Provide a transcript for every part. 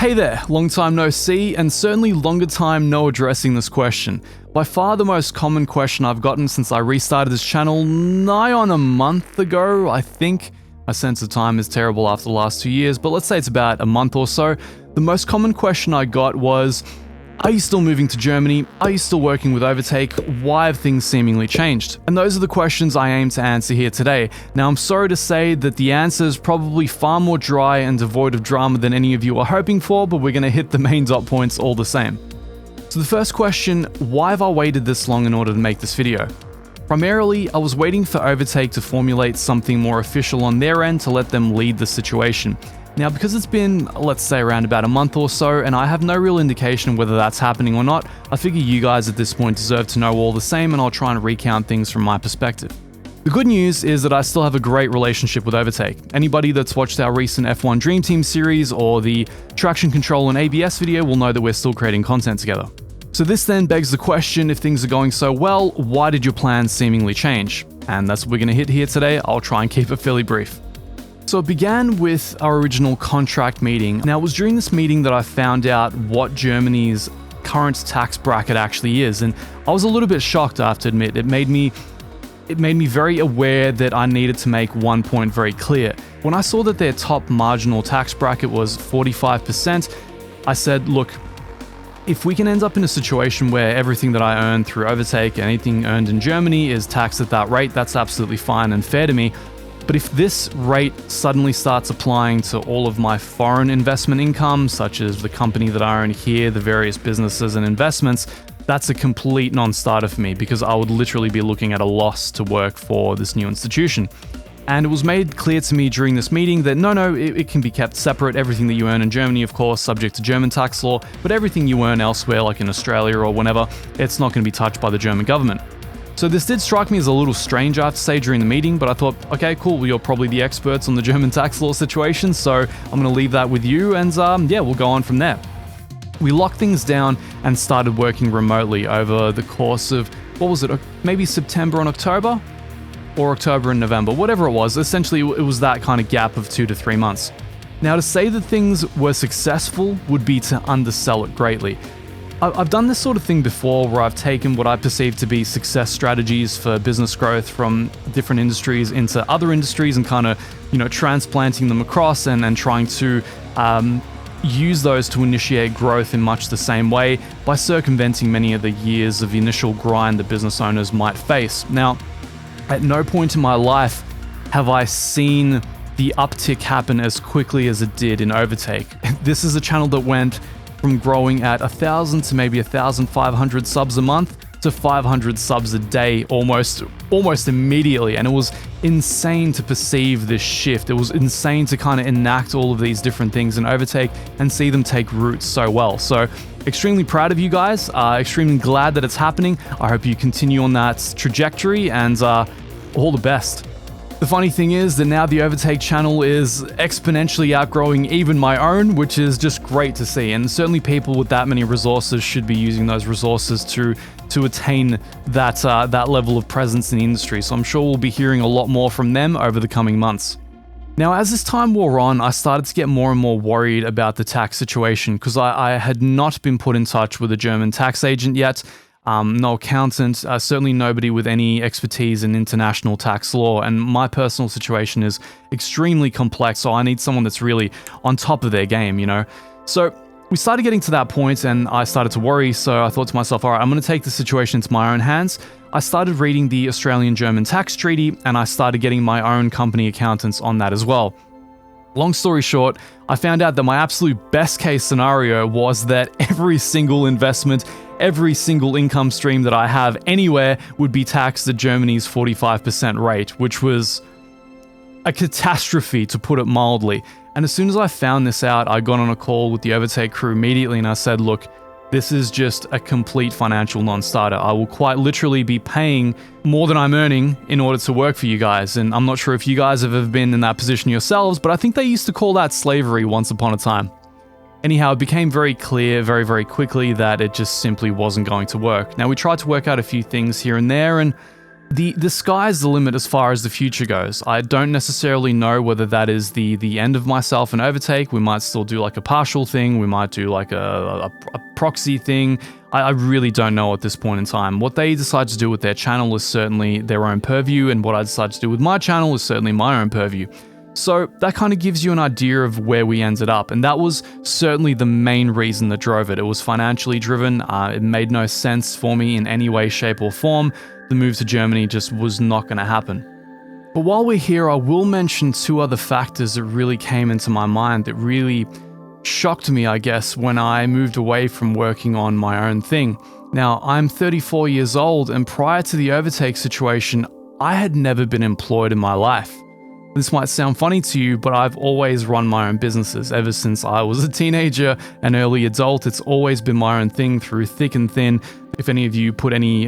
Hey there, long time no see, and certainly longer time no addressing this question. By far the most common question I've gotten since I restarted this channel nigh on a month ago, I think. My sense of time is terrible after the last 2 years, but let's say it's about a month or so. The most common question I got was, are you still moving to Germany? Are you still working with Overtake? Why have things seemingly changed? And those are the questions I aim to answer here today. Now, I'm sorry to say that the answer is probably far more dry and devoid of drama than any of you are hoping for, but we're going to hit the main dot points all the same. So the first question, why have I waited this long in order to make this video? Primarily, I was waiting for Overtake to formulate something more official on their end to let them lead the situation. Now, because it's been, let's say, around about a month or so, and I have no real indication whether that's happening or not, I figure you guys at this point deserve to know all the same, and I'll try and recount things from my perspective. The good news is that I still have a great relationship with Overtake. Anybody that's watched our recent F1 Dream Team series or the traction control and ABS video will know that we're still creating content together. So this then begs the question, if things are going so well, why did your plans seemingly change? And that's what we're going to hit here today. I'll try and keep it fairly brief. So it began with our original contract meeting. Now, it was during this meeting that I found out what Germany's current tax bracket actually is, and I was a little bit shocked, I have to admit. It made me very aware that I needed to make one point very clear. When I saw that their top marginal tax bracket was 45%, I said, look, if we can end up in a situation where everything that I earn through Overtake, anything earned in Germany, is taxed at that rate, that's absolutely fine and fair to me. But if this rate suddenly starts applying to all of my foreign investment income, such as the company that I own here, the various businesses and investments, that's a complete non-starter for me because I would literally be looking at a loss to work for this new institution. And it was made clear to me during this meeting that no, it can be kept separate. Everything that you earn in Germany, of course, subject to German tax law, but everything you earn elsewhere, like in Australia or whenever, it's not going to be touched by the German government. So this did strike me as a little strange, I have to say, during the meeting, but I thought, okay, cool, well, you're probably the experts on the German tax law situation, so I'm going to leave that with you, and yeah, we'll go on from there. We locked things down and started working remotely over the course of, what was it, maybe September and October? Or October and November, whatever it was. Essentially, it was that kind of gap of 2 to 3 months. Now, to say that things were successful would be to undersell it greatly. I've done this sort of thing before where I've taken what I perceive to be success strategies for business growth from different industries into other industries and kind of, transplanting them across and trying to use those to initiate growth in much the same way by circumventing many of the years of initial grind that business owners might face. Now, at no point in my life have I seen the uptick happen as quickly as it did in Overtake. This is a channel that went from growing at 1,000 to maybe 1,500 subs a month to 500 subs a day almost immediately. And it was insane to perceive this shift. It was insane to kind of enact all of these different things in Overtake and see them take root so well. So extremely proud of you guys, extremely glad that it's happening. I hope you continue on that trajectory and all the best. The funny thing is that now the Overtake channel is exponentially outgrowing even my own, which is just great to see. And certainly people with that many resources should be using those resources to attain that level of presence in the industry. So I'm sure we'll be hearing a lot more from them over the coming months. Now, as this time wore on, I started to get more and more worried about the tax situation because I had not been put in touch with a German tax agent yet. No accountant, certainly nobody with any expertise in international tax law, and my personal situation is extremely complex, so I need someone that's really on top of their game, So we started getting to that point, and I started to worry, so I thought to myself, all right, I'm going to take the situation into my own hands. I started reading the Australian-German tax treaty, and I started getting my own company accountants on that as well. Long story short, I found out that my absolute best case scenario was that every single investment, every single income stream that I have anywhere would be taxed at Germany's 45% rate, which was a catastrophe, to put it mildly. And as soon as I found this out, I got on a call with the Overtake crew immediately and I said, look, this is just a complete financial non-starter. I will quite literally be paying more than I'm earning in order to work for you guys. And I'm not sure if you guys have ever been in that position yourselves, but I think they used to call that slavery once upon a time. Anyhow, it became very clear very, very quickly that it just simply wasn't going to work. Now, we tried to work out a few things here and there, and the sky's the limit as far as the future goes. I don't necessarily know whether that is the end of myself and Overtake. We might still do like a partial thing. We might do like a proxy thing. I really don't know at this point in time. What they decide to do with their channel is certainly their own purview, and what I decide to do with my channel is certainly my own purview. So that kind of gives you an idea of where we ended up, and that was certainly the main reason that drove it. It was financially driven. It made no sense for me in any way, shape, or form. The move to Germany just was not going to happen. But while we're here, I will mention two other factors that really came into my mind that really shocked me, I guess, when I moved away from working on my own thing. Now, I'm 34 years old, and prior to the Overtake situation, I had never been employed in my life. This might sound funny to you, but I've always run my own businesses. Ever since I was a teenager and early adult, it's always been my own thing through thick and thin. If any of you put any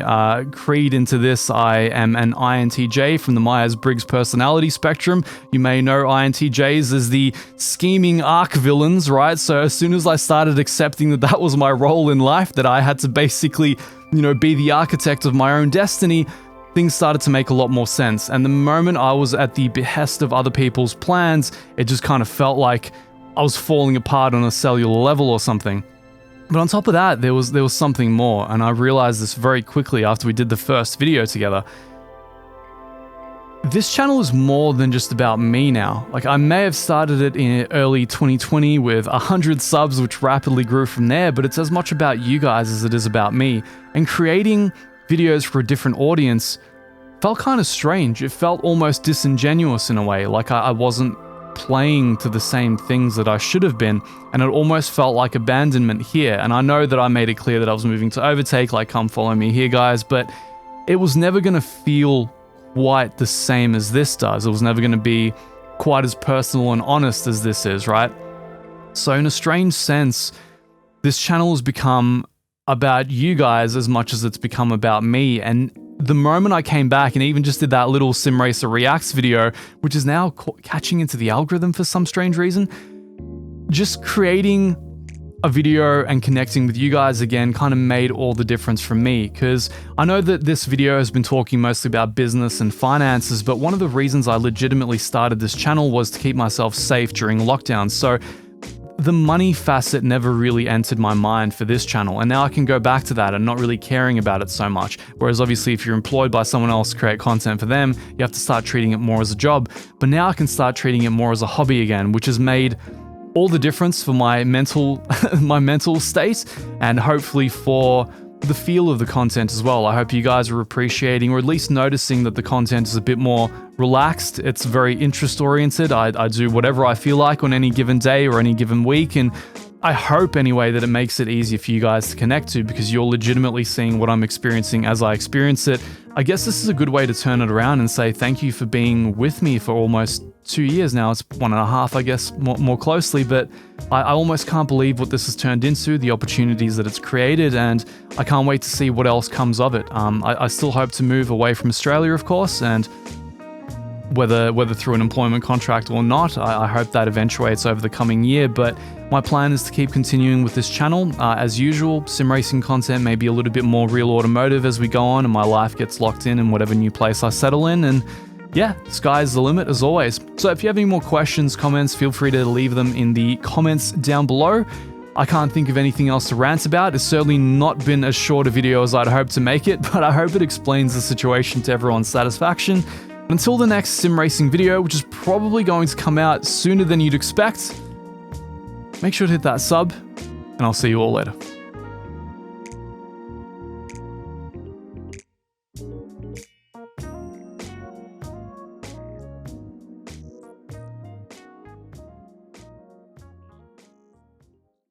creed into this, I am an INTJ from the Myers-Briggs personality spectrum. You may know INTJs as the scheming arc villains, right? So as soon as I started accepting that that was my role in life, that I had to basically, be the architect of my own destiny, things started to make a lot more sense. And the moment I was at the behest of other people's plans, it just kind of felt like I was falling apart on a cellular level or something. But on top of that, there was something more, and I realized this very quickly after we did the first video together. This channel is more than just about me now. Like, I may have started it in early 2020 with 100 subs, which rapidly grew from there, but it's as much about you guys as it is about me. And creating videos for a different audience felt kind of strange. It felt almost disingenuous in a way, like I wasn't playing to the same things that I should have been, and it almost felt like abandonment here. And I know that I made it clear that I was moving to Overtake, like, come follow me here, guys, but it was never going to feel quite the same as this does. It was never going to be quite as personal and honest as this is, right? So in a strange sense, this channel has become about you guys as much as it's become about me. And the moment I came back and even just did that little Sim Racer Reacts video, which is now catching into the algorithm for some strange reason, just creating a video and connecting with you guys again kind of made all the difference for me. Because I know that this video has been talking mostly about business and finances, but one of the reasons I legitimately started this channel was to keep myself safe during lockdown. So the money facet never really entered my mind for this channel, and now I can go back to that and not really caring about it so much. Whereas obviously if you're employed by someone else to create content for them, you have to start treating it more as a job. But now I can start treating it more as a hobby again, which has made all the difference for my mental my mental state, and hopefully for the feel of the content as well. I hope you guys are appreciating, or at least noticing, that the content is a bit more relaxed. It's very interest oriented. I do whatever I feel like on any given day or any given week, and I hope anyway that it makes it easier for you guys to connect to, because you're legitimately seeing what I'm experiencing as I experience it. I guess this is a good way to turn it around and say thank you for being with me for almost 2 years now. It's 1.5, I guess, more closely, but I almost can't believe what this has turned into, the opportunities that it's created, and I can't wait to see what else comes of it. I still hope to move away from Australia, of course, and whether through an employment contract or not, I hope that eventuates over the coming year. But my plan is to keep continuing with this channel. As usual, sim racing content, maybe a little bit more real automotive as we go on and my life gets locked in whatever new place I settle in. And yeah, sky's the limit as always. So if you have any more questions, comments, feel free to leave them in the comments down below. I can't think of anything else to rant about. It's certainly not been as short a video as I'd hoped to make it, but I hope it explains the situation to everyone's satisfaction. Until the next sim racing video, which is probably going to come out sooner than you'd expect, make sure to hit that sub, and I'll see you all later.